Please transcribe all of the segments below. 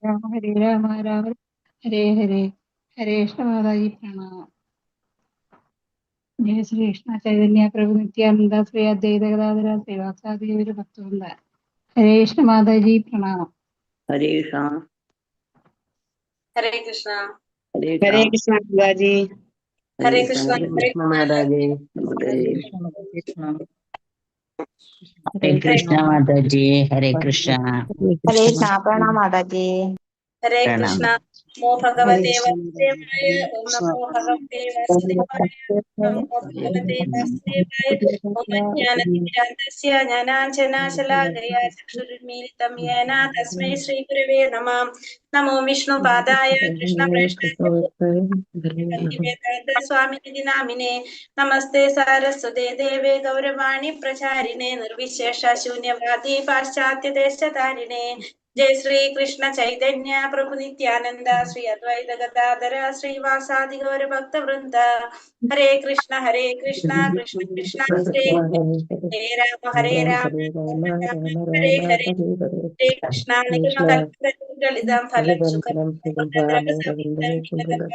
രാമ ഹരേ രാമ രാമ ഹരേ ഹരേ. ഹരേ കൃഷ്ണ മാതാജി പ്രണാമം. ജയ ശ്രീകൃഷ്ണ ചൈതന്യ പ്രഭു നിത്യാനന്ദ ശ്രീ അദ്വൈത ഗദാധര ശ്രീവാസാദി ഗൗര ഭക്തവൃന്ദ. ഹരേ കൃഷ്ണ മാതാജി പ്രണാമം. ഹരേ കൃഷ്ണ. ഹരേ കൃഷ്ണ. ഹരേ കൃഷ്ണ മാതാജി. ഹരേ കൃഷ്ണ. മാതാജി. ഹരേ കൃഷ്ണ മാതാജി. ഹരേ കൃഷ്ണ. ഹരേ കൃഷ്ണ പ്രണാമ മാതാജി. ഹരേ കൃഷ്ണ. നമോ ഭഗവതേ വാസുദേവായ. ഓം നമോ ഭഗവതേ വാസുദേവായ. നമോ ഭഗവതേ വാസുദേവായ. ഓം അജ്ഞാനതിമിരാന്തസ്യ ജ്ഞാനാഞ്ജനാശലാകയാ ചക്ഷുരുന്മീലിതം യേന തസ്മൈ ശ്രീ ഗുരവേ നമഃ. നമോ വിഷ്ണുപാദായ കൃഷ്ണപ്രേഷ്ഠായ സ്വാമിനിധി നാമിനെ. നമസ്തേ സാരസ്വതേ ദേവേ ഗൗരവാണി പ്രചാരിണേ നിർവിശേഷ ശൂന്യവാദി പാശ്ചാത്യ ദേശതാരിണേ. ജയ ശ്രീ കൃഷ്ണ ചൈതന്യ പ്രഭു നിത്യാനന്ദ ശ്രീ അദ്വൈത ഗദാധര ശ്രീവാസാദി ഗൗര ഭക്തവൃന്ദ. ഹരേ കൃഷ്ണ കൃഷ്ണ കൃഷ്ണ ഹരേ ഹരേ രാമ ഹരേ രാമ ഹരേ ഹരേ. ഹരേ കൃഷ്ണ. നിഗമകൽപ്പിതം ഫലം സുഖം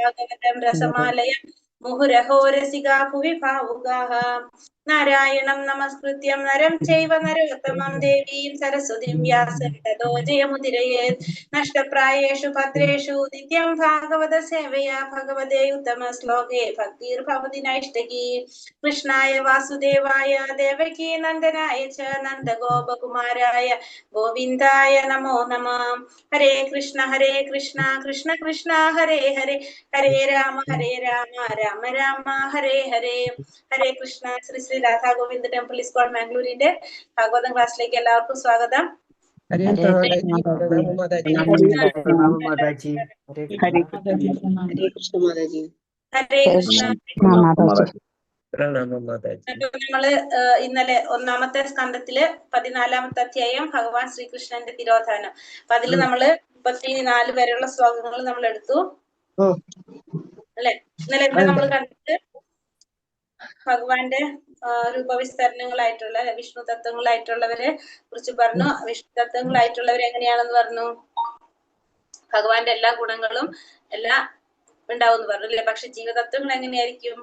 ഭാഗവതം രസമാലയം മുഹുരഹോ രസികാ ഭുവി ഭാവുകാഃ. നാരായണം നമസ്കൃത്യം നരം ചൈവ നരോത്തമം ദേവീം സരസ്വതീം വ്യാസം തതോ ജയമുദിരയേത്. നഷ്ടപ്രായേഷു ഭദ്രേഷു നിത്യം ഭാഗവത സേവയാ ഭഗവതേ ഉത്തമ ശ്ലോകേ ഭക്തിർഭവതി നൈഷ്ടകീ. കൃഷ്ണായ വാസുദേവായ ദേവകീ നന്ദനായ ച നന്ദഗോപകുമാരായ ഗോവിന്ദായ നമോ നമഃ. ഹരേ കൃഷ്ണ കൃഷ്ണ കൃഷ്ണ ഹരേ ഹരേ. ഹരേ രാമ രാമ രാമ ഹരേ ഹരേ. ഹരേ കൃഷ്ണ. ശ്രീ ശ്രീ രാധാ ഗോവിന്ദ ടെമ്പിൾ ഇസ്കോൺ മാംഗ്ലൂരിന്റെ ഭാഗവതം ക്ലാസ്സിലേക്ക് എല്ലാവർക്കും സ്വാഗതം. ഹരേ കൃഷ്ണ മാതാജി. ഹരേ കൃഷ്ണ മാതാജി. ഹരേ കൃഷ്ണ. പ്രണാമം മാതാജി. നമ്മള് ഇന്നലെ ഒന്നാമത്തെ സ്കന്ധത്തില് 14ാമത്തെ അധ്യായം ഭഗവാൻ ശ്രീകൃഷ്ണന്റെ തിരോധാനം. അപ്പൊ അതില് നമ്മള് 34 വരെയുള്ള ശ്ലോകങ്ങൾ നമ്മൾ എടുത്തു അല്ലെ. ഇന്നലെ എന്താ നമ്മൾ കണ്ടിട്ട് ഭഗവാന്റെ രൂപവിസ്തരണങ്ങളായിട്ടുള്ള വിഷ്ണു തത്വങ്ങളായിട്ടുള്ളവരെ കുറിച്ച് പറഞ്ഞു. വിഷ്ണു തത്വങ്ങളായിട്ടുള്ളവർ എങ്ങനെയാണെന്ന് പറഞ്ഞു. ഭഗവാന്റെ എല്ലാ ഗുണങ്ങളും എല്ലാം ഉണ്ടാവും പറഞ്ഞു അല്ലെ. പക്ഷെ ജീവതത്വങ്ങൾ എങ്ങനെയായിരിക്കും?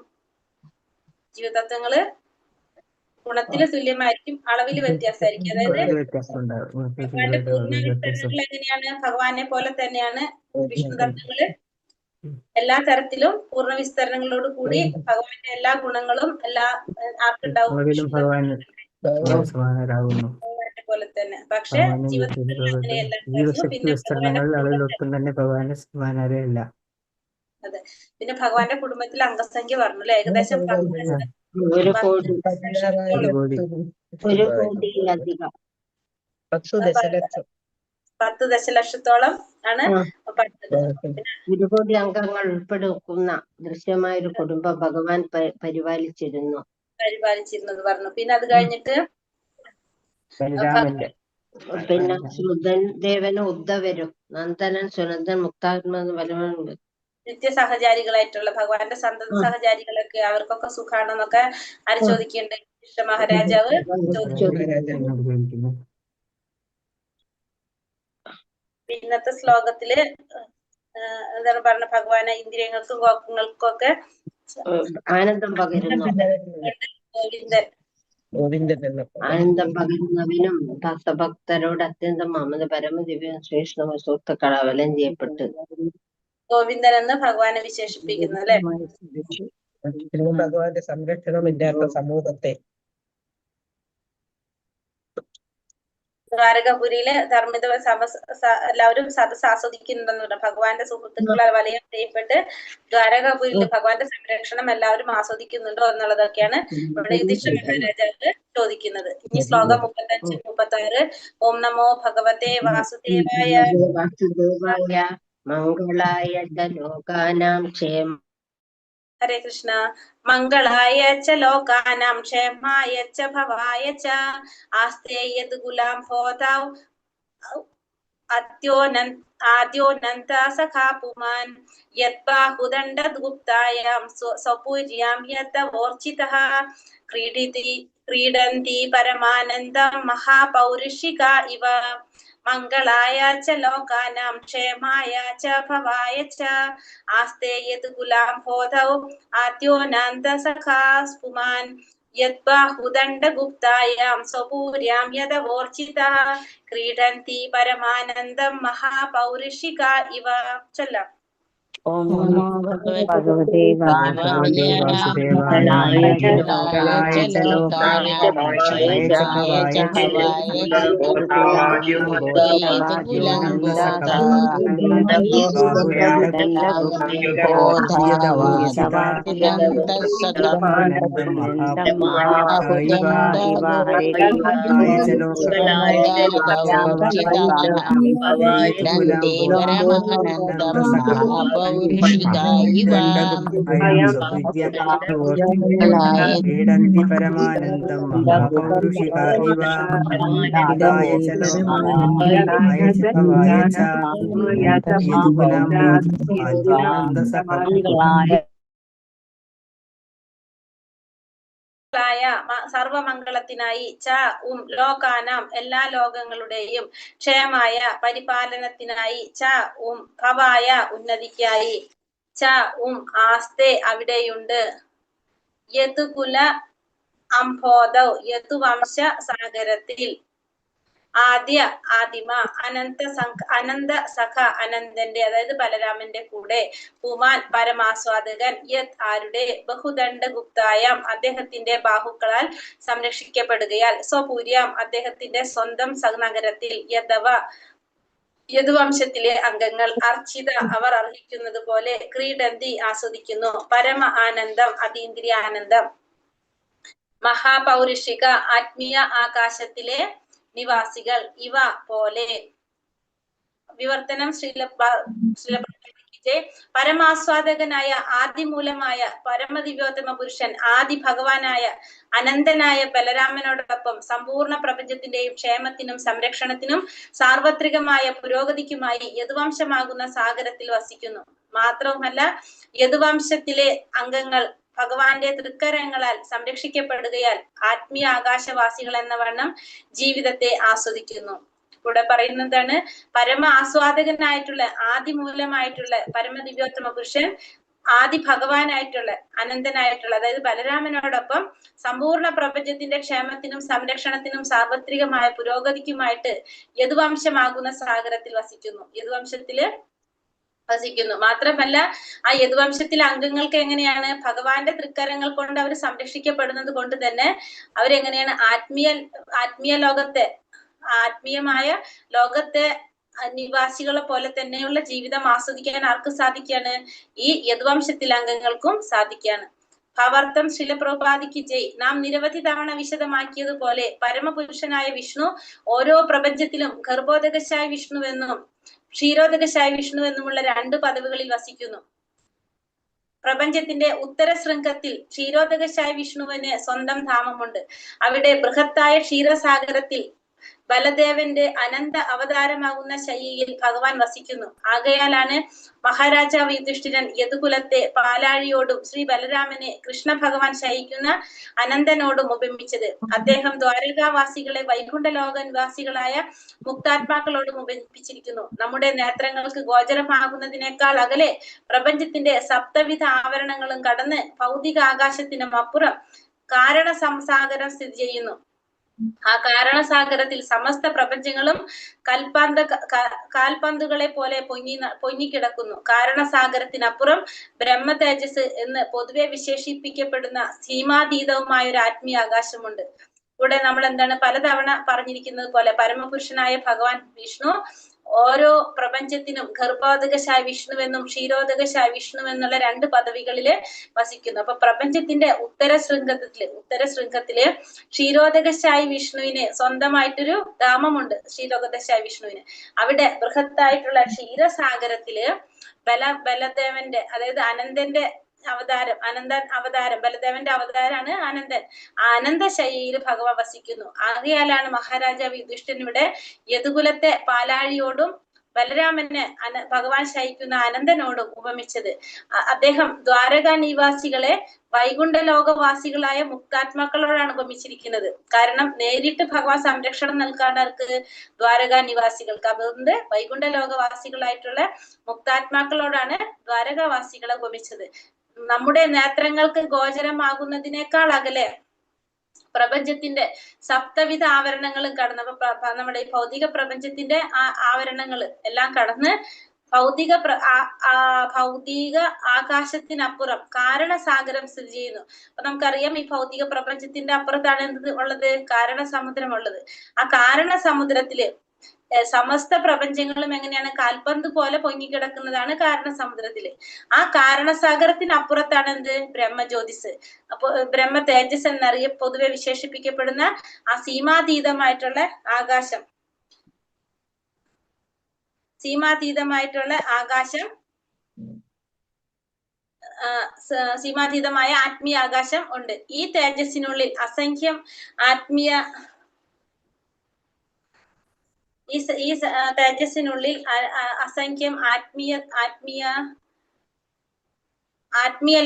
ജീവതത്വങ്ങള് ഗുണത്തില് തുല്യമായിരിക്കും, അളവില് വ്യത്യാസമായിരിക്കും. അതായത് ഭഗവാന്റെ പൂർണ്ണ വിസ്തരണങ്ങൾ എങ്ങനെയാണ്? ഭഗവാനെ പോലെ തന്നെയാണ് വിഷ്ണു തത്വങ്ങള് എല്ലാ തരത്തിലും പൂർണ്ണ വിസ്തരണങ്ങളോട് കൂടി ഭഗവാന്റെ എല്ലാ ഗുണങ്ങളും എല്ലാ ആർക്കുണ്ടാവും ഭഗവാനെ പോലെ തന്നെ. പക്ഷെ ജീവതത്വങ്ങൾ അങ്ങനെയല്ല. പിന്നെ അതെ. പിന്നെ ഭഗവാന്റെ കുടുംബത്തിൽ അംഗസംഖ്യ പറഞ്ഞു അല്ലെ. ഏകദേശം 10 ദശലക്ഷത്തോളം ആണ്. 1 കോടി അംഗങ്ങൾ ഉൾപ്പെടുന്ന ദൃശ്യമായ ഒരു കുടുംബം ഭഗവാൻ പരിപാലിച്ചിരുന്നത് പറഞ്ഞു. പിന്നെ അത് കഴിഞ്ഞിട്ട് പിന്നെ ശ്രുതൻ ദേവനും ഉദ്ധവരും നന്ദനൻ സുനന്ദൻ മുക്താത്മ ബലവാനുണ്ട് നിത്യസഹചാരികളായിട്ടുള്ള ഭഗവാന്റെ സന്തത സഹചാരികളൊക്കെ അവർക്കൊക്കെ സുഖാണെന്നൊക്കെ ആര് ചോദിക്കുന്നുണ്ട്? കൃഷ്ണ മഹാരാജാവ് ചോദിക്കുന്നു. ഇന്നത്തെ ശ്ലോകത്തില് എന്താണ് പറഞ്ഞ? ഭഗവാനെ ഇന്ദ്രിയങ്ങൾക്കും ഗോപങ്ങൾക്കും ആനന്ദം പകരുന്നു. ആനന്ദം പകരുന്നവനും ഭക്തരോട് അത്യന്തം മമത പരമദിവ്യം ശ്രേഷ്ഠ സുഹൃത്തുക്കൾ അവലം ചെയ്യപ്പെട്ട് ഗോവിന്ദൻ എന്ന് ഭഗവാനെ വിശേഷിപ്പിക്കുന്നു അല്ലെ. ഭഗവാന്റെ സംരക്ഷണമില്ലാത്ത സമൂഹത്തെ ദ്വാരകപുരിയിലെ ധർമ്മിത എല്ലാവരും സദസ് ആസ്വദിക്കുന്നുണ്ടെന്ന് പറഞ്ഞു. ഭഗവാന്റെ സുഹൃത്തുക്കളാൽ വലയം ചെയ്യപ്പെട്ട് ദ്വാരകപുരിയിൽ ഭഗവാന്റെ സംരക്ഷണം എല്ലാവരും ആസ്വദിക്കുന്നുണ്ടോ എന്നുള്ളതൊക്കെയാണ് ഇവിടെ യുധിഷ്ഠിര മഹാരാജാവ് ചോദിക്കുന്നത്. ഇനി ശ്ലോകം 35-36. ഓം നമോ ഭഗവതേ വാസുദേവായ മംഗളായ ലോകാനാം ക്ഷേമ. ഹരേ കൃഷ്ണ. മംഗളായ ച ലോകാനാം ക്ഷേമായ ച ഭവായ ച ആസ്തേ യത് ഗുലാം ഹോതാവ് ആദ്യോനന്ത സഖാ പുമാൻ യത് ബാഹുദണ്ഡ ഗുപ്തായാം സ്വപുര്യാം യതവോർച്ചിതഃ ക്രീഡന്തി പരമാനന്ദം മഹാപൗരുഷിക ഇവ മംഗളായ ച ലോകാനാം ക്ഷേമായ ച ഭവായ ച ആസ്തേ യത് കുലാംബോധൗ ആദ്യോനാന്ത സഖാസ്പുമാൻ യദ്ബാഹുദണ്ഡഗുപ്തായാം സ്വപൂര്യാം യദവോർച്ചിതഃ ക്രീഡന്തി പരമാനന്ദം മഹാപൗരുഷിക ഇവ. ചൊല്ലാം. ഓം ഭഗവതേ വാസുദേവായ മംഗളായ ച ലോകാനാം ക്ഷേമായ ച ഭവായ ച ക്രീഡന്തി പരമാനന്ദം മഹാപൗരുഷിക ഇവ. മംഗളായ ച ലോകാനാം ക്ഷേമായ ച ഭവായ ച യദുകുലം ആദ്യാനന്ദ സർവമംഗളത്തിനായി ച ലോകാനാം എല്ലാ ലോകങ്ങളുടെയും ക്ഷേമായ പരിപാലനത്തിനായി ച ഭവായ ഉന്നതിക്കായി ച ആസ്തേ അവിടെയുണ്ട് യതുകുല അംബോധൗ യതുവംശ സാഗരത്തിൽ ആദിമ അനന്ത സഖ അനന്തന്റെ അതായത് ബലരാമന്റെ കൂടെ പുമാൻ പരമാസ്വാദകൻ യത് ആരുടെ ബഹുദണ്ഡ ഗുപ്തായാം അദ്ദേഹത്തിന്റെ ബാഹുക്കളാൽ സംരക്ഷിക്കപ്പെടുകയാൽ സ്വപൂര്യാം അദ്ദേഹത്തിന്റെ സ്വന്തം നഗരത്തിൽ യദുവംശത്തിലെ അംഗങ്ങൾ അർച്ചിത അവർ അർഹിക്കുന്നത് പോലെ ക്രീഡന്തി ആസ്വദിക്കുന്നു പരമ ആനന്ദം അതീന്ദ്രിയ ആനന്ദം മഹാപൗരുഷിക ആത്മീയ ആകാശത്തിലെ നിവാസികൾ ഇവ പോലെ. വിവർത്തനം പരമാസ്വാദകനായ ആദിമൂലമായ പരമദിവ്യോത്തമ പുരുഷൻ ആദി ഭഗവാനായ അനന്തനായ ബലരാമനോടൊപ്പം സമ്പൂർണ്ണ പ്രപഞ്ചത്തിന്റെയും ക്ഷേമത്തിനും സംരക്ഷണത്തിനും സാർവത്രികമായ പുരോഗതിക്കുമായി യദുവംശമാകുന്ന സാഗരത്തിൽ വസിക്കുന്നു. മാത്രവുമല്ല യദുവംശത്തിലെ അംഗങ്ങൾ ഭഗവാന്റെ തൃക്കരങ്ങളാൽ സംരക്ഷിക്കപ്പെടുകയാൽ ആത്മീയ ആകാശവാസികൾ എന്ന വണ്ണം ജീവിതത്തെ ആസ്വദിക്കുന്നു. ഇവിടെ പറയുന്നതാണ് പരമ ആസ്വാദകനായിട്ടുള്ള ആദിമൂലമായിട്ടുള്ള പരമദിവ്യോത്തമ പുരുഷൻ ആദി ഭഗവാനായിട്ടുള്ള അനന്തനായിട്ടുള്ള അതായത് ബലരാമനോടൊപ്പം സമ്പൂർണ്ണ പ്രപഞ്ചത്തിന്റെ ക്ഷേമത്തിനും സംരക്ഷണത്തിനും സാർവത്രികമായ പുരോഗതിക്കുമായിട്ട് യദുവംശമാകുന്ന സാഗരത്തിൽ വസിക്കുന്നു. മാത്രമല്ല ആ യദുവംശത്തിലെ അംഗങ്ങൾക്ക് എങ്ങനെയാണ് ഭഗവാന്റെ തൃക്കരങ്ങൾ കൊണ്ട് അവർ സംരക്ഷിക്കപ്പെടുന്നത് കൊണ്ട് തന്നെ അവരെങ്ങനെയാണ് ആത്മീയമായ ലോകത്തെ നിവാസികളെ പോലെ തന്നെയുള്ള ജീവിതം ആസ്വദിക്കാൻ ആർക്ക് സാധിക്കാണ്? ഈ യദുവംശത്തിലെ അംഗങ്ങൾക്കും സാധിക്കാണ്. ഭാവാർത്ഥം ശ്രീല പ്രഭുപാദിക്ക് ജയ്. നാം നിരവധി തവണ വിശദമാക്കിയതുപോലെ പരമപുരുഷനായ വിഷ്ണു ഓരോ പ്രപഞ്ചത്തിലും ഗർഭോദകശായ വിഷ്ണുവെന്നും ക്ഷീരോദകശായ വിഷ്ണുവെന്നുമുള്ള രണ്ട് പദവികളിൽ വസിക്കുന്നു. പ്രപഞ്ചത്തിന്റെ ഉത്തര ശൃംഖത്തിൽ ക്ഷീരോദകശായ വിഷ്ണുവിന് സ്വന്തം ധാമമുണ്ട്. അവിടെ ബൃഹത്തായ ക്ഷീരസാഗരത്തിൽ ബലദേവന്റെ അനന്ത അവതാരമാകുന്ന ശയ്യയിൽ ഭഗവാൻ വസിക്കുന്നു. ആകയാലാണ് മഹാരാജാവ് യുധിഷ്ഠിരൻ യദുകുലത്തെ പാലാഴിയോടും ശ്രീ ബലരാമനെ കൃഷ്ണ ഭഗവാൻ ശയിക്കുന്ന അനന്തനോടും ഉപമിച്ചത്. അദ്ദേഹം ദ്വാരകാവാസികളെ വൈകുണ്ഠ ലോകനിവാസികളായ മുക്താത്മാക്കളോടും ഉപമിപ്പിച്ചിരിക്കുന്നു. നമ്മുടെ നേത്രങ്ങൾക്ക് ഗോചരമാകുന്നതിനേക്കാൾ അകലെ പ്രപഞ്ചത്തിന്റെ സപ്തവിധ ആവരണങ്ങളും കടന്ന് ഭൗതിക ആകാശത്തിനും അപ്പുറം കാരണ സംസാഗരം സ്ഥിതി ചെയ്യുന്നു. ആ കാരണസാഗരത്തിൽ സമസ്ത പ്രപഞ്ചങ്ങളും കാൽപന്തുകളെ പോലെ പൊങ്ങിക്കിടക്കുന്നു. കാരണസാഗരത്തിനപ്പുറം ബ്രഹ്മ തേജസ് എന്ന് പൊതുവെ വിശേഷിപ്പിക്കപ്പെടുന്ന സീമാതീതവുമായ ഒരു ആത്മീയ ആകാശമുണ്ട്. ഇവിടെ നമ്മൾ എന്താണ് പലതവണ പറഞ്ഞിരിക്കുന്നത് പോലെ പരമപുരുഷനായ ഭഗവാൻ വിഷ്ണു ഓരോ പ്രപഞ്ചത്തിനും ഗർഭോദകശായ വിഷ്ണുവെന്നും ക്ഷീരോദകശായ വിഷ്ണുവെന്നുള്ള രണ്ട് പദവികളില് വസിക്കുന്നു. അപ്പൊ പ്രപഞ്ചത്തിന്റെ ഉത്തര ശൃംഖത്തില് ക്ഷീരോദകശായ വിഷ്ണുവിന് സ്വന്തമായിട്ടൊരു ധാമമുണ്ട്. ക്ഷീരോദകശായ വിഷ്ണുവിന് അവിടെ ബൃഹത്തായിട്ടുള്ള ക്ഷീരസാഗരത്തില് ബലദേവന്റെ അതായത് അനന്തന്റെ അവതാരം ബലദേവന്റെ അവതാരാണ് അനന്തൻ. അനന്തശയ്യയിൽ ഭഗവാൻ വസിക്കുന്നു. ആകയാലാണ് മഹാരാജാവ് യുധിഷ്ഠിരൻ ഇവിടെ യദുകുലത്തെ പാലാഴിയോടും ബലരാമനെ ഭഗവാൻ ശയിക്കുന്ന അനന്തനോടും ഉപമിച്ചത്. അദ്ദേഹം ദ്വാരകാ നിവാസികളെ വൈകുണ്ഠ ലോകവാസികളായ മുക്താത്മാക്കളോടാണ് ഉപമിച്ചിരിക്കുന്നത്. കാരണം നേരിട്ട് ഭഗവാൻ സംരക്ഷണം നൽകാനവർക്ക് ദ്വാരകാ നിവാസികൾക്ക്, അതുകൊണ്ട് വൈകുണ്ഠ ലോകവാസികളായിട്ടുള്ള മുക്താത്മാക്കളോടാണ് ദ്വാരകാവാസികളെ ഉപമിച്ചത്. നമ്മുടെ നേത്രങ്ങൾക്ക് ഗോചരമാകുന്നതിനേക്കാൾ അകലെ പ്രപഞ്ചത്തിന്റെ സപ്തവിധ ആവരണങ്ങളും കടന്ന്, അപ്പൊ നമ്മുടെ ഈ ഭൗതിക പ്രപഞ്ചത്തിന്റെ ആവരണങ്ങൾ എല്ലാം കടന്ന് ഭൗതിക ആകാശത്തിനപ്പുറം കാരണസാഗരം സ്ഥിതി ചെയ്യുന്നു. അപ്പൊ നമുക്കറിയാം ഈ ഭൗതിക പ്രപഞ്ചത്തിന്റെ അപ്പുറത്താണ് എന്ത് ഉള്ളത്? കാരണസമുദ്രം ഉള്ളത്. ആ കാരണസമുദ്രത്തില് സമസ്ത പ്രപഞ്ചങ്ങളും എങ്ങനെയാണ്? കാൽപന്ത് പോലെ പൊങ്ങിക്കിടക്കുന്നതാണ് കാരണസമുദ്രത്തില്. ആ കാരണസാഗരത്തിനപ്പുറത്താണ് എന്ത്? ബ്രഹ്മജ്യോതിസ്. അപ്പൊ ബ്രഹ്മ തേജസ് പൊതുവെ വിശേഷിപ്പിക്കപ്പെടുന്ന ആ സീമാതീതമായിട്ടുള്ള ആകാശം, സീമാതീതമായ ആത്മീയ ആകാശം ഉണ്ട്. ഈ തേജസ്സിനുള്ളിൽ അസംഖ്യം ആത്മീയ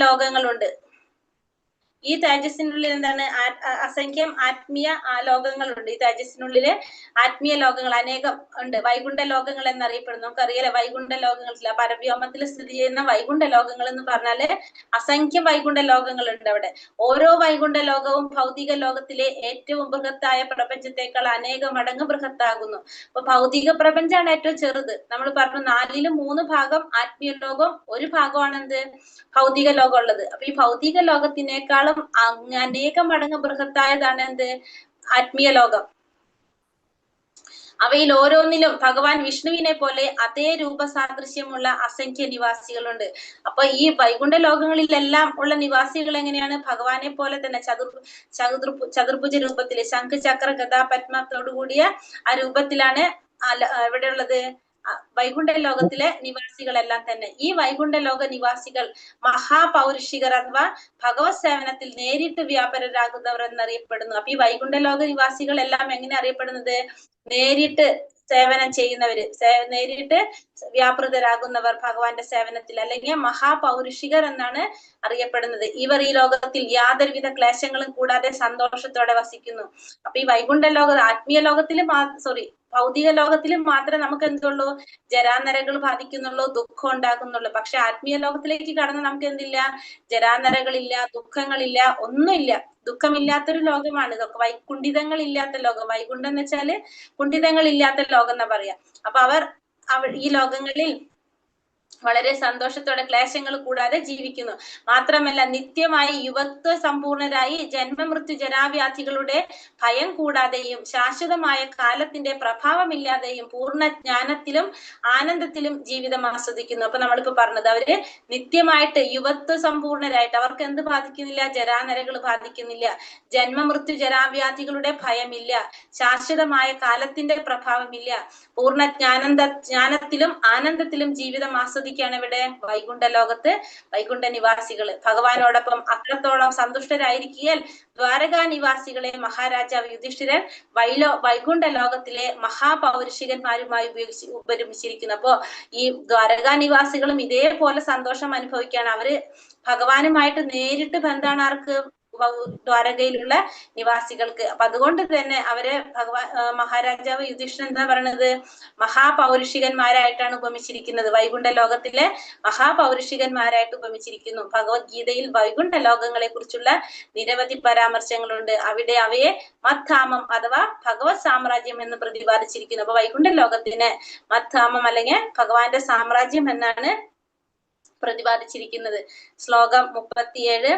ലോകങ്ങളുണ്ട്. ഈ തേജസ്സിനുള്ളിൽ എന്താണ്? അസംഖ്യം ആത്മീയ ലോകങ്ങളുണ്ട്. ഈ തേജസ്സിനുള്ളില് ആത്മീയ ലോകങ്ങൾ അനേകം ഉണ്ട്. വൈകുണ്ഠ ലോകങ്ങൾ എന്നറിയപ്പെടുന്നു. നമുക്കറിയാലോ വൈകുണ്ഠ ലോകങ്ങളിൽ പരവ്യോമത്തിൽ സ്ഥിതി ചെയ്യുന്ന വൈകുണ്ഠ ലോകങ്ങൾ എന്ന് പറഞ്ഞാല് അസംഖ്യം വൈകുണ്ഠ ലോകങ്ങളുണ്ട് അവിടെ. ഓരോ വൈകുണ്ഠ ലോകവും ഭൗതിക ലോകത്തിലെ ഏറ്റവും ബൃഹത്തായ പ്രപഞ്ചത്തെക്കാൾ അനേക മടങ്ങ് ബൃഹത്താകുന്നു. അപ്പൊ ഭൗതിക പ്രപഞ്ചമാണ് ഏറ്റവും ചെറുത്. നമ്മൾ പറഞ്ഞു 3 ഭാഗം ആത്മീയ ലോകം, 1 ഭാഗമാണ് എന്ത്? ഭൗതിക ലോകം ഉള്ളത്. അപ്പൊ ഈ ഭൗതിക ലോകത്തിനേക്കാളും അനേകം മടങ്ങ് ബൃഹത്തായതാണ് എന്ത്? ആത്മീയ ലോകം. അവയിൽ ഓരോന്നിലും ഭഗവാൻ വിഷ്ണുവിനെ പോലെ അതേ രൂപസാദൃശ്യമുള്ള അസംഖ്യ നിവാസികളുണ്ട്. അപ്പൊ ഈ വൈകുണ്ഠ ലോകങ്ങളിലെല്ലാം ഉള്ള നിവാസികൾ എങ്ങനെയാണ്? ഭഗവാനെ പോലെ തന്നെ ചതുർഭുജ രൂപത്തില് ശംഖ് ചക്ര ഗദാ പത്മത്തോടു കൂടിയ ആ രൂപത്തിലാണ് എവിടെയുള്ളത്? വൈകുണ്ഠ ലോകത്തിലെ നിവാസികളെല്ലാം തന്നെ. ഈ വൈകുണ്ഠ ലോക നിവാസികൾ മഹാപൗരുഷികർ അഥവാ ഭഗവത് സേവനത്തിൽ നേരിട്ട് വ്യാപരരാകുന്നവർ എന്നറിയപ്പെടുന്നു. അപ്പൊ ഈ വൈകുണ്ഠ ലോക നിവാസികൾ എല്ലാം എങ്ങനെ അറിയപ്പെടുന്നത്? നേരിട്ട് സേവനം ചെയ്യുന്നവര്, നേരിട്ട് വ്യാപൃതരാകുന്നവർ ഭഗവാന്റെ സേവനത്തിൽ, അല്ലെങ്കിൽ മഹാപൗരുഷികർ എന്നാണ് അറിയപ്പെടുന്നത്. ഇവർ ഈ ലോകത്തിൽ യാതൊരുവിധ ക്ലേശങ്ങളും കൂടാതെ സന്തോഷത്തോടെ വസിക്കുന്നു. അപ്പൊ ഈ വൈകുണ്ഠ ലോക ആത്മീയ ലോകത്തില് ഭൗതിക ലോകത്തിലും മാത്രമേ നമുക്ക് എന്തുള്ളൂ? ജരാനരകൾ ബാധിക്കുന്നുള്ളൂ, ദുഃഖം ഉണ്ടാകുന്നുള്ളൂ. പക്ഷെ ആത്മീയ ലോകത്തിലേക്ക് കടന്ന് നമുക്ക് എന്തില്ല? ജരാനരകളില്ല, ദുഃഖങ്ങളില്ല, ഒന്നുമില്ല. ദുഃഖമില്ലാത്തൊരു ലോകമാണ് ഇതൊക്കെ. കുണ്ഠിതങ്ങൾ ഇല്ലാത്ത ലോകം. വൈകുണ്ഠം എന്ന് വെച്ചാല് കുണ്ഠിതങ്ങൾ ഇല്ലാത്ത ലോകം എന്നാ പറയാ. അപ്പൊ ഈ ലോകങ്ങളിൽ വളരെ സന്തോഷത്തോടെ ക്ലേശങ്ങൾ കൂടാതെ ജീവിക്കുന്നു. മാത്രമല്ല നിത്യമായി യുവത്വ സമ്പൂർണരായി ജന്മമൃത്യു ജരാവ്യാധികളുടെ ഭയം കൂടാതെയും ശാശ്വതമായ കാലത്തിന്റെ പ്രഭാവമില്ലാതെയും പൂർണ്ണ ജ്ഞാനത്തിലും ആനന്ദത്തിലും ജീവിതം ആസ്വദിക്കുന്നു. അപ്പൊ നമ്മളിപ്പോ പറഞ്ഞത് അവര് നിത്യമായിട്ട് യുവത്വ സമ്പൂർണരായിട്ട്, അവർക്ക് എന്ത് ബാധിക്കുന്നില്ല? ജരാനരകൾ ബാധിക്കുന്നില്ല, ജന്മമൃത്യു ജരാവ്യാധികളുടെ ഭയമില്ല, ശാശ്വതമായ കാലത്തിന്റെ പ്രഭാവമില്ല, പൂർണ്ണ ജ്ഞാനത്തിലും ആനന്ദത്തിലും ജീവിതം ആസ്വദിക്കുകയാണ് ഇവിടെ വൈകുണ്ഠ ലോകത്ത് വൈകുണ്ഠ നിവാസികള്. ഭഗവാനോടൊപ്പം അത്രത്തോളം സന്തുഷ്ടരായിരിക്കാൻ ദ്വാരകാ നിവാസികളെ മഹാരാജാവ് യുധിഷ്ഠിരൻ വൈകുണ്ഠ ലോകത്തിലെ മഹാപൗരുഷികന്മാരുമായി ഉപരമിച്ചിരിക്കുന്നു. അപ്പോ ഈ ദ്വാരകാ നിവാസികളും ഇതേപോലെ സന്തോഷം അനുഭവിക്കുകയാണ്. അവര് ഭഗവാനുമായിട്ട് നേരിട്ട് ബന്ധമാണ് ആർക്ക്? ദ്വാരകയിലുള്ള നിവാസികൾക്ക്. അപ്പൊ അതുകൊണ്ട് തന്നെ അവരെ മഹാരാജാവ് യുധിഷ്ഠിരൻ എന്താ പറയണത്? മഹാപൗരുഷികന്മാരായിട്ടാണ് ഉപമിച്ചിരിക്കുന്നത്. വൈകുണ്ഠ ലോകത്തിലെ മഹാപൗരുഷികന്മാരായിട്ട് ഉപമിച്ചിരിക്കുന്നു. ഭഗവത്ഗീതയിൽ വൈകുണ്ഠ ലോകങ്ങളെ കുറിച്ചുള്ള നിരവധി പരാമർശങ്ങളുണ്ട്. അവിടെ അവയെ മദ്ധാമം അഥവാ ഭഗവത് സാമ്രാജ്യം എന്ന് പ്രതിപാദിച്ചിരിക്കുന്നു. അപ്പൊ വൈകുണ്ഠ ലോകത്തിന് മദ്ധാമം അല്ലെങ്കിൽ ഭഗവാന്റെ സാമ്രാജ്യം എന്നാണ് പ്രതിപാദിച്ചിരിക്കുന്നത്. ശ്ലോകം 37.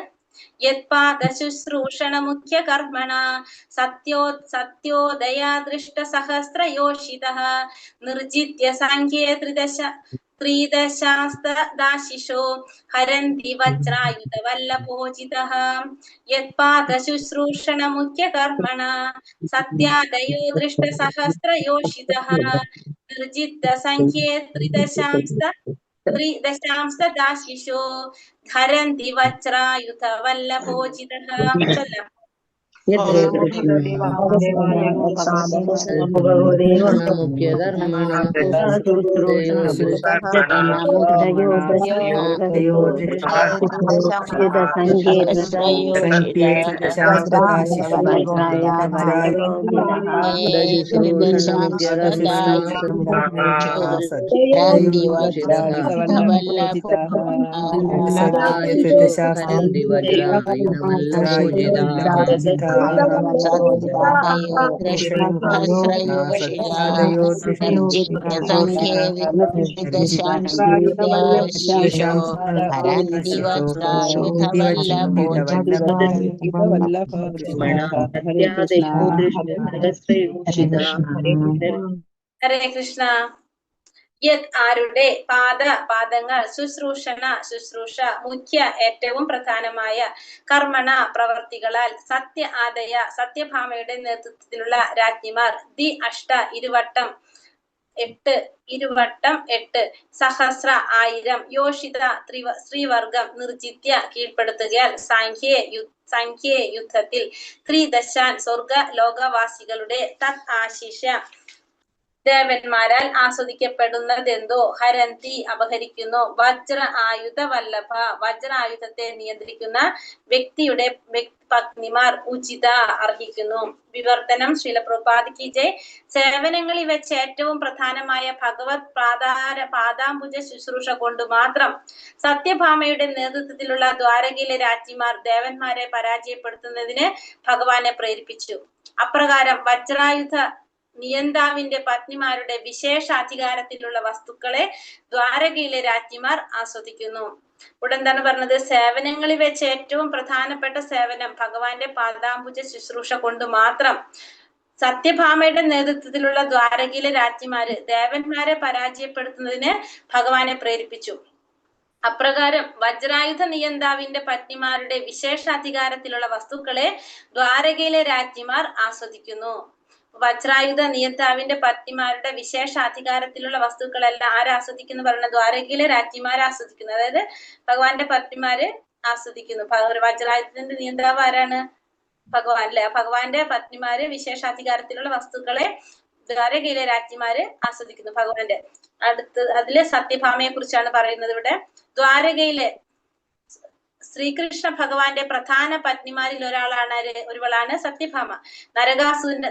യത്പാദശുശ്രൂഷണ മുഖ്യ കർമ്മണ സത്യോദയാ ദൃഷ്ട സഹസ്രയോഷിതഃ നിർജിത്യ സാഖ്യേ ത്രിദശാസ്തദാശിഷോ ഹരന്തി വജ്രായുധ വല്ലഭോജിതഃ. യത്പാദശുശ്രൂഷണ മുഖ്യ കർമ്മണ സത്യാദയോ ദൃഷ്ട സഹസ്രയോഷിതഃ നിർജിത്യ സാഖ്യേ ത്രിദശാംസ്തദാശിഷോ ഹരന്തി വജ്രായുധ വല്ലഭോജിതഃ. ഹരേ കൃഷ്ണ ഭഗവതേ മുഖ്യധർമ്മണ ഹരേ കൃഷ്ണ. യത് ആരുടെ പാദങ്ങൾ ശുശ്രൂഷ മുഖ്യ ഏറ്റവും പ്രധാനമായ കർമ്മണ പ്രവർത്തികളാൽ സത്യഭാമയുടെ നേതൃത്വത്തിലുള്ള രാജ്ഞിമാർ അഷ്ട ഇരുവട്ടം 8 സഹസ്ര 1000 യോഷിത ശ്രീവർഗം നിർജിത്യ കീഴ്പ്പെടുത്തുകയാൽ സാഖ്യേ യുദ്ധത്തിൽ ത്രിദശാൻ സ്വർഗ ലോകവാസികളുടെ തത് ആശിഷ ദേവന്മാരാൽ ആസ്വദിക്കപ്പെടുന്നതെന്തോ ഹരന്തി അപഹരിക്കുന്നു വജ്ര ആയുധ വല്ലഭ വജ്രായുധത്തെ നിയന്ത്രിക്കുന്ന വ്യക്തിയുടെ പത്നിമാർ ഉചിത അർഹിക്കുന്നു. വിവർത്തനം. ശ്രീല പ്രഭുപാദ് കി ജയ്. സേവനങ്ങളിൽ വെച്ച് ഏറ്റവും പ്രധാനമായ ഭഗവത് പാദാംബുജ ശുശ്രൂഷ കൊണ്ട് മാത്രം സത്യഭാമയുടെ നേതൃത്വത്തിലുള്ള ദ്വാരകയിലെ രാജ്ഞിമാർ ദേവന്മാരെ പരാജയപ്പെടുത്തുന്നതിന് ഭഗവാനെ പ്രേരിപ്പിച്ചു. അപ്രകാരം വജ്രായുധ നിയന്താവിന്റെ പത്നിമാരുടെ വിശേഷാധികാരത്തിലുള്ള വസ്തുക്കളെ ദ്വാരകയിലെ രാജ്ഞിമാർ ആസ്വദിക്കുന്നു. ഇവിടെ എന്താണ് പറഞ്ഞത്? സേവനങ്ങളിൽ വെച്ച് ഏറ്റവും പ്രധാനപ്പെട്ട സേവനം ഭഗവാന്റെ പാദാംബുജ ശുശ്രൂഷ കൊണ്ട് മാത്രം സത്യഭാമയുടെ നേതൃത്വത്തിലുള്ള ദ്വാരകയിലെ രാജ്ഞിമാര് ദേവന്മാരെ പരാജയപ്പെടുത്തുന്നതിന് ഭഗവാനെ പ്രേരിപ്പിച്ചു. അപ്രകാരം വജ്രായുധ നിയന്താവിന്റെ പത്നിമാരുടെ വിശേഷാധികാരത്തിലുള്ള വസ്തുക്കളെ ദ്വാരകയിലെ രാജ്ഞിമാർ ആസ്വദിക്കുന്നു. വജ്രായുധ നിയന്താവിന്റെ പത്നിമാരുടെ വിശേഷാധികാരത്തിലുള്ള വസ്തുക്കളെല്ലാം ആരാസ്വദിക്കുന്നു പറഞ്ഞ ദ്വാരകയിലെ രാജ്ഞിമാരെ ആസ്വദിക്കുന്നു. അതായത് ഭഗവാന്റെ പത്നിമാര് ആസ്വദിക്കുന്നു. വജ്രായുധത്തിന്റെ നിയന്താവ് ആരാണ്? ഭഗവാൻ അല്ലെ? ഭഗവാന്റെ പത്നിമാര് വിശേഷാധികാരത്തിലുള്ള വസ്തുക്കളെ ദ്വാരകയിലെ രാജ്ഞിമാര് ആസ്വദിക്കുന്നു ഭഗവാന്റെ. അതില് സത്യഭാമയെ കുറിച്ചാണ് പറയുന്നത് ഇവിടെ. ദ്വാരകയിലെ ശ്രീകൃഷ്ണ ഭഗവാന്റെ പ്രധാന പത്നിമാരിൽ ഒരുവളാണ് സത്യഭാമ.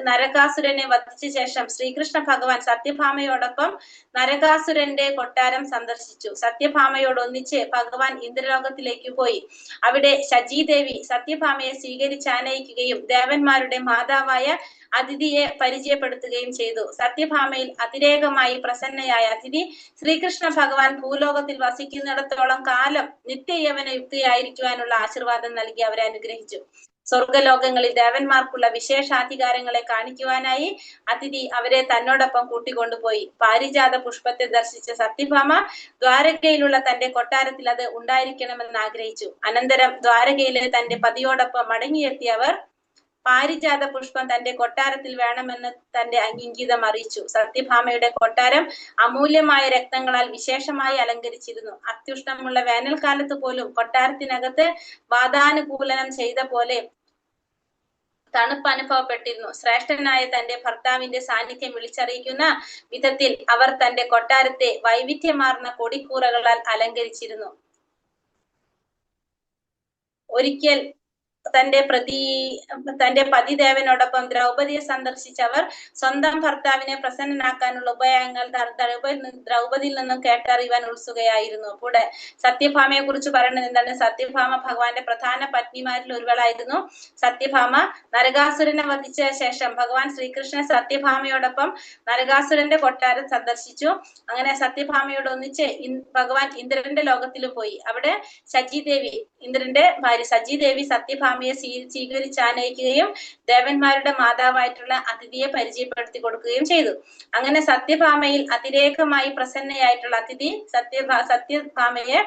നരകാസുരനെ വധിച്ച ശേഷം ശ്രീകൃഷ്ണ ഭഗവാൻ സത്യഭാമയോടൊപ്പം നരകാസുരന്റെ കൊട്ടാരം സന്ദർശിച്ചു. സത്യഭാമയോടൊന്നിച്ച് ഭഗവാൻ ഇന്ദ്രലോകത്തിലേക്ക് പോയി. അവിടെ ശചീദേവി സത്യഭാമയെ സ്വീകരിച്ചാനയിക്കുകയും ദേവന്മാരുടെ മാതാവായ അതിഥിയെ പരിചയപ്പെടുത്തുകയും ചെയ്തു. സത്യഭാമയിൽ അതിരേകമായി പ്രസന്നയായ അതിഥി ശ്രീകൃഷ്ണ ഭഗവാൻ ഭൂലോകത്തിൽ വസിക്കുന്നിടത്തോളം കാലം നിത്യയവന യുക്തിയായിരിക്കുവാനുള്ള ആശീർവാദം നൽകി അവരെ അനുഗ്രഹിച്ചു. സ്വർഗലോകങ്ങളിൽ ദേവന്മാർക്കുള്ള വിശേഷാധികാരങ്ങളെ കാണിക്കുവാനായി അതിഥി അവരെ തന്നോടൊപ്പം കൂട്ടിക്കൊണ്ടുപോയി. പാരിജാത പുഷ്പത്തെ ദർശിച്ച സത്യഭാമ ദ്വാരകയിലുള്ള തന്റെ കൊട്ടാരത്തിൽ അത് ഉണ്ടായിരിക്കണമെന്ന് ആഗ്രഹിച്ചു. അനന്തരം ദ്വാരകയിലെ തന്റെ പതിയോടൊപ്പം മടങ്ങിയെത്തിയ അവർ പാരിജാത പുഷ്പം തന്റെ കൊട്ടാരത്തിൽ വേണമെന്ന് തന്റെ ഇംഗിതം അറിയിച്ചു. സത്യഭാമയുടെ കൊട്ടാരം അമൂല്യമായ രത്നങ്ങളാൽ വിശേഷമായി അലങ്കരിച്ചിരുന്നു. അത്യുഷ്ണമുള്ള വേനൽക്കാലത്ത് പോലും കൊട്ടാരത്തിനകത്ത് വാതാനുകൂലനം ചെയ്ത പോലെ തണുപ്പ് അനുഭവപ്പെട്ടിരുന്നു. ശ്രേഷ്ഠനായ തന്റെ ഭർത്താവിന്റെ സാന്നിധ്യം വിളിച്ചറിയിക്കുന്ന വിധത്തിൽ അവർ തന്റെ കൊട്ടാരത്തെ വൈവിധ്യമാർന്ന കൊടിക്കൂറകളാൽ അലങ്കരിച്ചിരുന്നു. ഒരിക്കൽ തന്റെ പതിദേവനോടൊപ്പം ദ്രൗപദിയെ സന്ദർശിച്ചവർ സ്വന്തം ഭർത്താവിനെ പ്രസന്നനാക്കാനുള്ള ഉപായങ്ങൾ ദ്രൗപദിയിൽ നിന്നും കേട്ടറിയുവാൻ ഉത്സുകയായിരുന്നു. കൂടെ സത്യഭാമയെ കുറിച്ച് പറയുന്നത് എന്താണ്? സത്യഭാമ ഭഗവാന്റെ പ്രധാന പത്നിമാരിൽ ഒരുവളായിരുന്നു. സത്യഭാമ നരകാസുരനെ വധിച്ച ശേഷം ഭഗവാൻ ശ്രീകൃഷ്ണൻ സത്യഭാമയോടൊപ്പം നരകാസുരന്റെ കൊട്ടാരം സന്ദർശിച്ചു. അങ്ങനെ സത്യഭാമയോടൊന്നിച്ച് ഭഗവാൻ ഇന്ദ്രന്റെ ലോകത്തിലും പോയി. അവിടെ ശചീദേവി, ഇന്ദ്രന്റെ ഭാര്യ ശചീദേവി സത്യഭാമയെ സ്വീകരിച്ചാനയിക്കുകയും ദേവന്മാരുടെ മാതാവായിട്ടുള്ള അതിഥിയെ പരിചയപ്പെടുത്തി കൊടുക്കുകയും ചെയ്തു. അങ്ങനെ സത്യഭാമയിൽ അതിരേകമായി പ്രസന്നയായിട്ടുള്ള അതിഥി സത്യഭാമയെ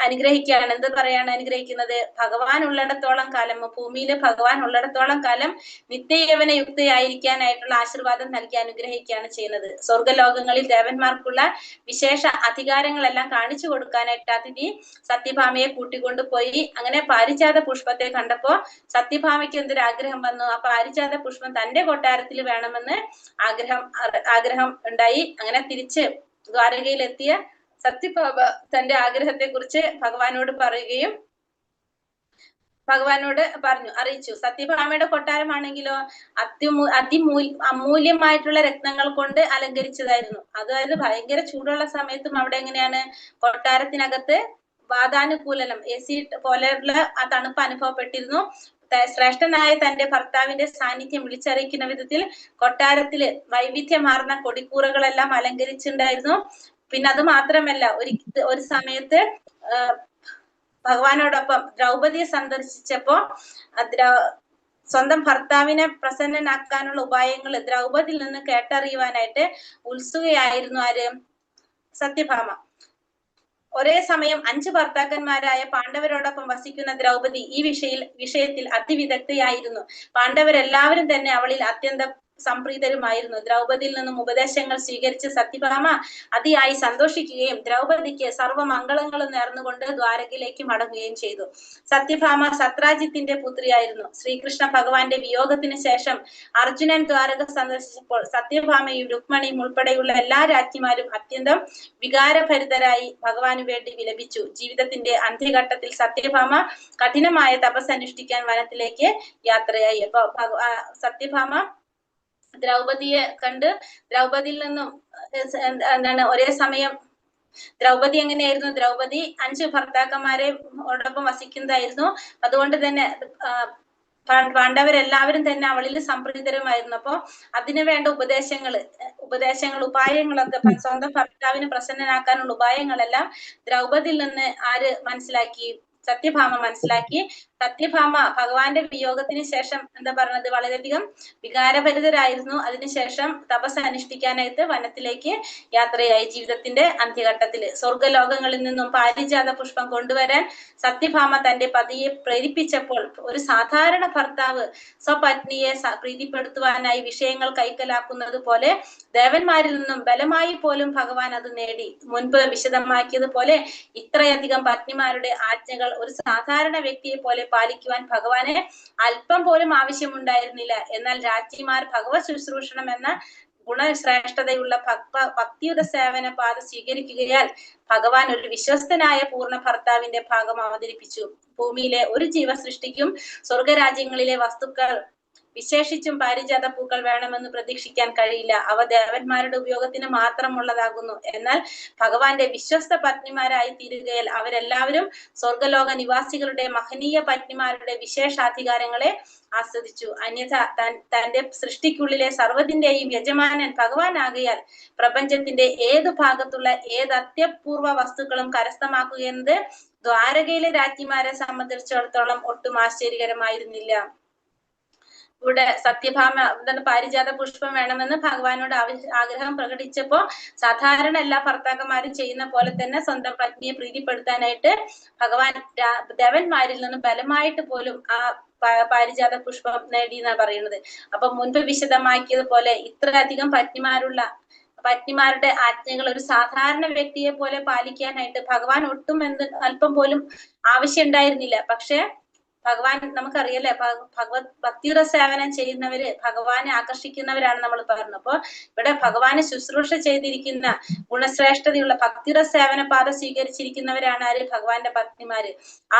അനുഗ്രഹിക്കുകയാണ്. എന്ത് പറയാണ് അനുഗ്രഹിക്കുന്നത്? ഭഗവാൻ ഉള്ളിടത്തോളം കാലം, ഭൂമിയിൽ ഭഗവാൻ ഉള്ളിടത്തോളം കാലം നിത്യയവന യുക്തയായിരിക്കാനായിട്ടുള്ള ആശീർവാദം നൽകി അനുഗ്രഹിക്കുകയാണ് ചെയ്യുന്നത്. സ്വർഗലോകങ്ങളിൽ ദേവന്മാർക്കുള്ള വിശേഷ അധികാരങ്ങളെല്ലാം കാണിച്ചു കൊടുക്കാനായിട്ട് അതിഥി സത്യഭാമയെ കൂട്ടിക്കൊണ്ടുപോയി. അങ്ങനെ പാരിജാത പുഷ്പത്തെ കണ്ടപ്പോ സത്യഭാമയ്ക്ക് എന്തൊരാഗ്രഹം വന്നു? ആ പാരിജാത പുഷ്പം തന്റെ കൊട്ടാരത്തിൽ വേണമെന്ന് ആഗ്രഹം ഉണ്ടായി. അങ്ങനെ തിരിച്ച് ദ്വാരകയിലെത്തിയ സത്യഭാമ തന്റെ ആഗ്രഹത്തെ കുറിച്ച് ഭഗവാനോട് പറയുകയും ഭഗവാനോട് അറിയിച്ചു. സത്യഭാമയുടെ കൊട്ടാരമാണെങ്കിലോ അമൂല്യമായിട്ടുള്ള രത്നങ്ങൾ കൊണ്ട് അലങ്കരിച്ചതായിരുന്നു. അതായത് ഭയങ്കര ചൂടുള്ള സമയത്തും അവിടെ എങ്ങനെയാണ് കൊട്ടാരത്തിനകത്ത് വാതാനുകൂലനം AC പോലെയുള്ള ആ തണുപ്പ് അനുഭവപ്പെട്ടിരുന്നു. ശ്രേഷ്ഠനായ തന്റെ ഭർത്താവിന്റെ സാന്നിധ്യം വിളിച്ചറിയിക്കുന്ന വിധത്തിൽ കൊട്ടാരത്തില് വൈവിധ്യമാർന്ന കൊടിക്കൂറകളെല്ലാം അലങ്കരിച്ചിട്ടുണ്ടായിരുന്നു. പിന്നെ അത് മാത്രമല്ല, ഒരു സമയത്ത് ഭഗവാനോടൊപ്പം ദ്രൗപദിയെ സന്ദർശിച്ചപ്പോ സ്വന്തം ഭർത്താവിനെ പ്രസന്നനാക്കാനുള്ള ഉപായങ്ങൾ ദ്രൗപദിയിൽ നിന്ന് കേട്ടറിയുവാനായിട്ട് ഉത്സുകയായിരുന്നു ആര്? സത്യഭാമ. ഒരേ സമയം 5 ഭർത്താക്കന്മാരായ പാണ്ഡവരോടൊപ്പം വസിക്കുന്ന ദ്രൗപദി ഈ വിഷയത്തിൽ അതിവിദഗ്ധയായിരുന്നു. പാണ്ഡവരെല്ലാവരും തന്നെ അവളിൽ അത്യന്തം സംപ്രീതരുമായിരുന്നു. ദ്രൗപദിയിൽ നിന്നും ഉപദേശങ്ങൾ സ്വീകരിച്ച് സത്യഭാമ അതിയായി സന്തോഷിക്കുകയും ദ്രൗപദിക്ക് സർവ്വമംഗളങ്ങളും നേർന്നുകൊണ്ട് ദ്വാരകയിലേക്ക് മടങ്ങുകയും ചെയ്തു. സത്യഭാമ സത്രാജിത്തിന്റെ പുത്രിയായിരുന്നു. ശ്രീകൃഷ്ണ ഭഗവാന്റെ വിയോഗത്തിന് ശേഷം അർജുനൻ ദ്വാരക സന്ദർശിച്ചപ്പോൾ സത്യഭാമയും രുക്മണിയും ഉൾപ്പെടെയുള്ള എല്ലാ രാജ്ഞിമാരും അത്യന്തം വികാരഭരിതരായി ഭഗവാന് വേണ്ടി വിലപിച്ചു. ജീവിതത്തിന്റെ അന്ത്യഘട്ടത്തിൽ സത്യഭാമ കഠിനമായ തപസ് അനുഷ്ഠിക്കാൻ വനത്തിലേക്ക് യാത്രയായി. അപ്പൊ സത്യഭാമ ദ്രൗപദിയെ കണ്ട് ദ്രൗപദിയിൽ നിന്നും ഒരേ സമയം ദ്രൗപദി എങ്ങനെയായിരുന്നു? ദ്രൗപദി 5 ഭർത്താക്കന്മാരോടൊപ്പം വസിക്കുന്നതായിരുന്നു. അതുകൊണ്ട് തന്നെ പാണ്ഡവരെല്ലാവരും തന്നെ അവളിൽ സംപ്രീതരുമായിരുന്നു. അപ്പൊ അതിനു വേണ്ട ഉപായങ്ങളൊക്കെ സ്വന്തം ഭർത്താവിനെ പ്രസന്നനാക്കാനുള്ള ഉപായങ്ങളെല്ലാം ദ്രൗപദിയിൽ നിന്ന് ആര് മനസ്സിലാക്കി? സത്യഭാമ മനസ്സിലാക്കി. സത്യഭാമ ഭഗവാന്റെ വിയോഗത്തിന് ശേഷം എന്താ പറഞ്ഞത്? വളരെയധികം വികാരഭരിതരായിരുന്നു. അതിനുശേഷം തപസ് അനുഷ്ഠിക്കാനായിട്ട് വനത്തിലേക്ക് യാത്രയായി. ജീവിതത്തിന്റെ അന്ത്യഘട്ടത്തില് സ്വർഗലോകങ്ങളിൽ നിന്നും പാരിജാത പുഷ്പം കൊണ്ടുവരാൻ സത്യഭാമ തന്റെ പതിയെ പ്രേരിപ്പിച്ചപ്പോൾ ഒരു സാധാരണ ഭർത്താവ് സ്വപത്നിയെ പ്രീതിപ്പെടുത്തുവാനായി വിഷയങ്ങൾ കൈക്കലാക്കുന്നത് പോലെ ദേവന്മാരിൽ നിന്നും ബലമായി പോലും ഭഗവാൻ അത് നേടി. മുൻപ് വിശദമാക്കിയതുപോലെ ഇത്രയധികം പത്നിമാരുടെ ആജ്ഞകൾ ഒരു സാധാരണ വ്യക്തിയെ പോലെ പാലിക്കുവാൻ ഭഗവാന് അല്പം പോലും ആവശ്യമുണ്ടായിരുന്നില്ല. എന്നാൽ രാജ്ഞിമാർ ഭഗവത് ശുശ്രൂഷണം എന്ന ഗുണശ്രേഷ്ഠതയുള്ള ഭക്തിയുത സേവന പാത സ്വീകരിക്കുകയാൽ ഭഗവാൻ ഒരു വിശ്വസ്തനായ പൂർണ്ണ ഭർത്താവിന്റെ ഭാഗം അവതരിപ്പിച്ചു. ഭൂമിയിലെ ഒരു ജീവസൃഷ്ടിക്കും സ്വർഗരാജ്യങ്ങളിലെ വസ്തുക്കൾ വിശേഷിച്ചും പാരിജാത പൂക്കൾ വേണമെന്ന് പ്രതീക്ഷിക്കാൻ കഴിയില്ല. അവ ദേവന്മാരുടെ ഉപയോഗത്തിന് മാത്രമുള്ളതാകുന്നു. എന്നാൽ ഭഗവാന്റെ വിശ്വസ്ത പത്നിമാരായി തീരുകയാൽ അവരെല്ലാവരും സ്വർഗലോക നിവാസികളുടെ മഹനീയ പത്നിമാരുടെ വിശേഷാധികാരങ്ങളെ ആസ്വദിച്ചു. അന്യഥ തന്റെ സൃഷ്ടിക്കുള്ളിലെ സർവ്വതിന്റെയും യജമാനൻ ഭഗവാനാകയാൽ പ്രപഞ്ചത്തിന്റെ ഏതു ഭാഗത്തുള്ള ഏത് അത്യപൂർവ വസ്തുക്കളും കരസ്ഥമാക്കുകയെന്നത് ദ്വാരകയിലെ രാജ്ഞിമാരെ സംബന്ധിച്ചിടത്തോളം ഒട്ടും ആശ്ചര്യകരമായിരുന്നില്ല. ഇവിടെ സത്യഭാമ പാരിജാത പുഷ്പം വേണമെന്ന് ഭഗവാനോട് ആഗ്രഹം പ്രകടിച്ചപ്പോ സാധാരണ എല്ലാ ഭർത്താക്കന്മാരും ചെയ്യുന്ന പോലെ തന്നെ സ്വന്തം പത്നിയെ പ്രീതിപ്പെടുത്താനായിട്ട് ഭഗവാൻ ദേവന്മാരിൽ നിന്നും ബലമായിട്ട് പോലും ആ പാരിജാത പുഷ്പം നേടി എന്നാ പറയുന്നത്. അപ്പൊ മുൻപ് വിശദമാക്കിയതുപോലെ ഇത്രയധികം പത്നിമാരുടെ ആജ്ഞകൾ ഒരു സാധാരണ വ്യക്തിയെ പോലെ പാലിക്കാനായിട്ട് ഭഗവാൻ ഒട്ടും അല്പം പോലും ആവശ്യം ഉണ്ടായിരുന്നില്ല. പക്ഷെ ഭഗവാൻ നമുക്കറിയല്ലേ, ഭക്തിയുടെ സേവനം ചെയ്യുന്നവര് ഭഗവാനെ ആകർഷിക്കുന്നവരാണ് നമ്മൾ പറഞ്ഞു. അപ്പൊ ഇവിടെ ഭഗവാനെ ശുശ്രൂഷ ചെയ്തിരിക്കുന്ന ഗുണശ്രേഷ്ഠതയുള്ള ഭക്തിയുടെ സേവന പാത സ്വീകരിച്ചിരിക്കുന്നവരാണ് ആര്? ഭഗവാന്റെ പത്നിമാര്.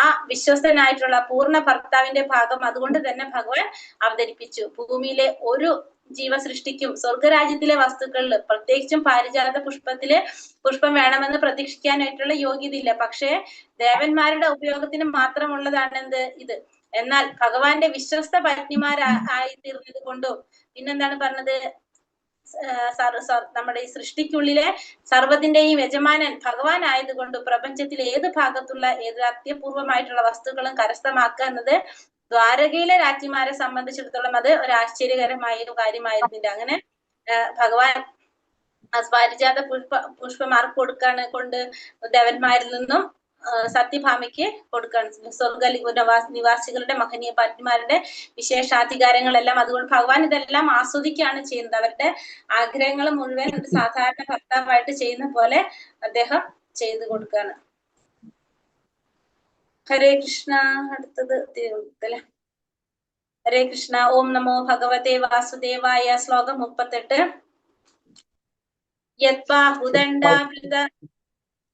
ആ വിശ്വസ്തനായിട്ടുള്ള പൂർണ്ണ ഭർത്താവിന്റെ ഭാഗം അതുകൊണ്ട് തന്നെ ഭഗവാൻ അവതരിപ്പിച്ചു. ഭൂമിയിലെ ഒരു ജീവസൃഷ്ടിക്കും സ്വർഗരാജ്യത്തിലെ വസ്തുക്കളിൽ പ്രത്യേകിച്ചും പാരിജാത പുഷ്പം വേണമെന്ന് പ്രതീക്ഷിക്കാനായിട്ടുള്ള യോഗ്യതയില്ല. പക്ഷേ ദേവന്മാരുടെ ഉപയോഗത്തിന് മാത്രമുള്ളതാണ് ഇത്. എന്നാൽ ഭഗവാന്റെ വിശ്വസ്ത പത്നിമാരായി തീർന്നത് കൊണ്ടും പിന്നെന്താണ് പറഞ്ഞത്? നമ്മുടെ ഈ സൃഷ്ടിക്കുള്ളിലെ സർവ്വതിന്റെയും യജമാനൻ ഭഗവാൻ ആയതുകൊണ്ട് പ്രപഞ്ചത്തിലെ ഏത് ഭാഗത്തുള്ള ഏത് അത്യപൂർവമായിട്ടുള്ള വസ്തുക്കളും കരസ്ഥമാക്കുക എന്നത് ദ്വാരകയിലെ രാജ്ഞിമാരെ സംബന്ധിച്ചിടത്തോളം അത് ഒരു ആശ്ചര്യകരമായ ഒരു കാര്യമായിരുന്നില്ല. അങ്ങനെ ഭഗവാൻ പാരിജാത പുഷ്പം ആർക്ക് കൊടുക്കാണ്? ദേവന്മാരിൽ നിന്നും സത്യഭാമയ്ക്ക് കൊടുക്കുകയാണ്. സ്വർഗ നിവാസികളുടെ മഹനീയ പത്നിമാരുടെ വിശേഷാധികാരങ്ങളെല്ലാം. അതുകൊണ്ട് ഭഗവാൻ ഇതെല്ലാം ആസ്വദിക്കുകയാണ് ചെയ്യുന്നത്. അവരുടെ ആഗ്രഹങ്ങൾ മുഴുവൻ ഒരു സാധാരണ ഭർത്താവായിട്ട് ചെയ്യുന്ന പോലെ അദ്ദേഹം ചെയ്തു കൊടുക്കുകയാണ്. ഹരേ കൃഷ്ണ. അടുത്തത് അല്ലെ. ഹരേ കൃഷ്ണ. ഓം നമോ ഭഗവതേ വാസുദേവായ. ശ്ലോകം 38.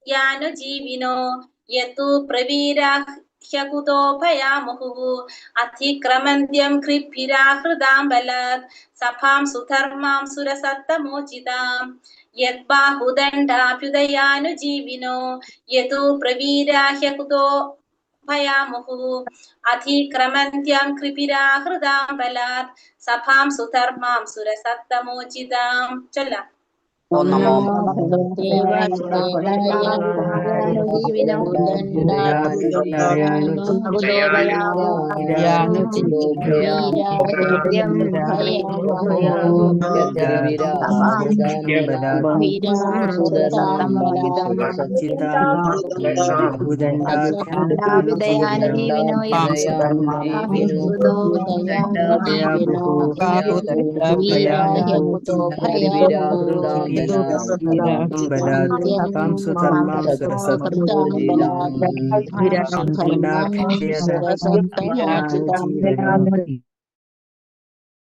യാനുജീവിനോ യതു പ്രവീരാഹ്യകുതോ ഭയാമുഹു അധിക്രമന്ത്യം കൃഭിരാഹൃതാം ബലാത് സഭാം സുധർമാം സുരസത്തമോചിതാം യദ്ബാഹുദണ്ഡാഭ്യുദയാനുജീവിനോ യതു പ്രവീരാഹ്യകുതോ ഭയാമുഹു അധിക്രമന്ത്യം കൃഭിരാഹൃതാം ബലാത് സഭാം സുധർമാം സുരസത്തമോചിതാം. ചൊല്ലാം. ഓം നമോ ഭഗവതേ വാസുദേവായ.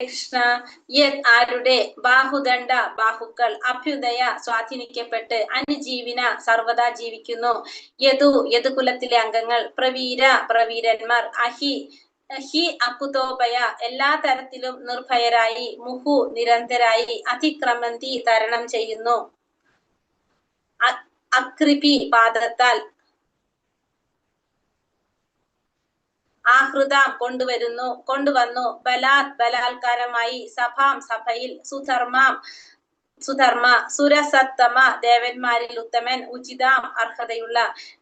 കൃഷ്ണ. ആരുടെ ബാഹുദണ്ഡ ബാഹുക്കൾ അഭ്യുദയ സ്വാധീനിക്കപ്പെട്ട് അനുജീവിന സർവദാ ജീവിക്കുന്നു. യദുകുലത്തിലെ അംഗങ്ങൾ പ്രവീരന്മാർ ഹി അകുതോഭയ എല്ലാ തരത്തിലും നിർഭയരായി മുഹു നിരന്തരായി അതിക്രമന്തി തരണം ചെയ്യുന്നു അകൃപി പാദത്താൽ ആഹൃതാം കൊണ്ടുവന്നു ബലാത്കാരമായി സഭാം സഭയിൽ സുധർമ്മ സുരസത്തമ ദേവന്മാരിൽ ഉത്തമൻ ഉചിതാം അർഹതയുള്ള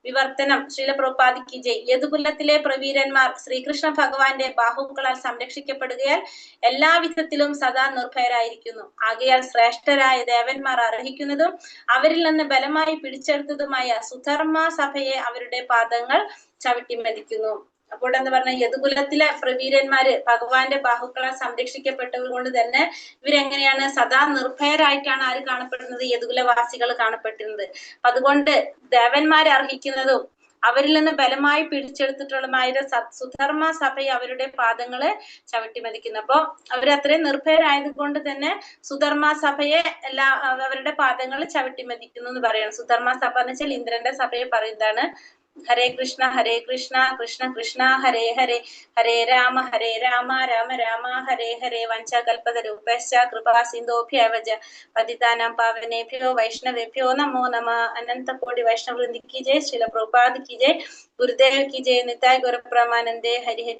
വിവർത്തനം. ശ്രീല പ്രഭുപാദിക്ക് ജയ്. യദുകുലത്തിലെ പ്രവീരന്മാർ ശ്രീകൃഷ്ണ ഭഗവാന്റെ ബാഹുക്കളാൽ സംരക്ഷിക്കപ്പെടുകയാൽ എല്ലാവിധത്തിലും സദാ നിർഭയരായിരിക്കുന്നു. ആകയാൽ ശ്രേഷ്ഠരായ ദേവന്മാർ അർഹിക്കുന്നതും അവരിൽ നിന്ന് ബലമായി പിടിച്ചെടുത്തതുമായ സുധർമ്മ സഭയെ അവരുടെ പാദങ്ങൾ ചവിട്ടിമതിക്കുന്നു. അപ്പോൾ എന്ന് പറഞ്ഞാൽ യദുകുലത്തിലെ പ്രവീരന്മാര് ഭഗവാന്റെ ബാഹുക്കളാൽ സംരക്ഷിക്കപ്പെട്ടത് കൊണ്ട് തന്നെ ഇവരെങ്ങനെയാണ് സദാ നിർഭയരായിട്ടാണ് ആര് കാണപ്പെടുന്നത്? യദുകുലവാസികൾ കാണപ്പെട്ടിരുന്നത്. അതുകൊണ്ട് ദേവന്മാരെ അർഹിക്കുന്നതും അവരിൽ നിന്ന് ബലമായി പിടിച്ചെടുത്തിട്ടുള്ളതായ സുധർമ്മ സഭയെ അവരുടെ പാദങ്ങളെ ചവിട്ടിമതിക്കുന്നു. അപ്പൊ അവരത്രയും നിർഭയരായത് കൊണ്ട് തന്നെ സുധർമ്മ സഭയെ അവരുടെ പാദങ്ങൾ ചവിട്ടിമതിക്കുന്നു എന്ന് പറയണം. സുധർമ്മ സഭ എന്ന് വെച്ചാൽ ഇന്ദ്രന്റെ സഭയെ പറയുന്നതാണ്. ഹരേ കൃഷ്ണ കൃഷ്ണ കൃഷ്ണ ഹരേ ഹരേ ഹരേ രാമ രാമ രാമ ഹരേ ഹരേ വഞ്ചകൽപതരൂപശ്ച കൃപാ സിന്ധോഭ്യവച പതിതാനാം പാവനേഭ്യോ വൈഷ്ണവേഭ്യോ നമോ നമഃ. അനന്തകോടി വൈഷ്ണവൃന്ദി കി ജയ്. ശ്രീല പ്രഭുപാദ് കി ജയ്. ഗുരുദേവ് കി ജയ്. നിതായ് ഗുരുപ്രമാനന്ദേ. ഹരി ഹരി.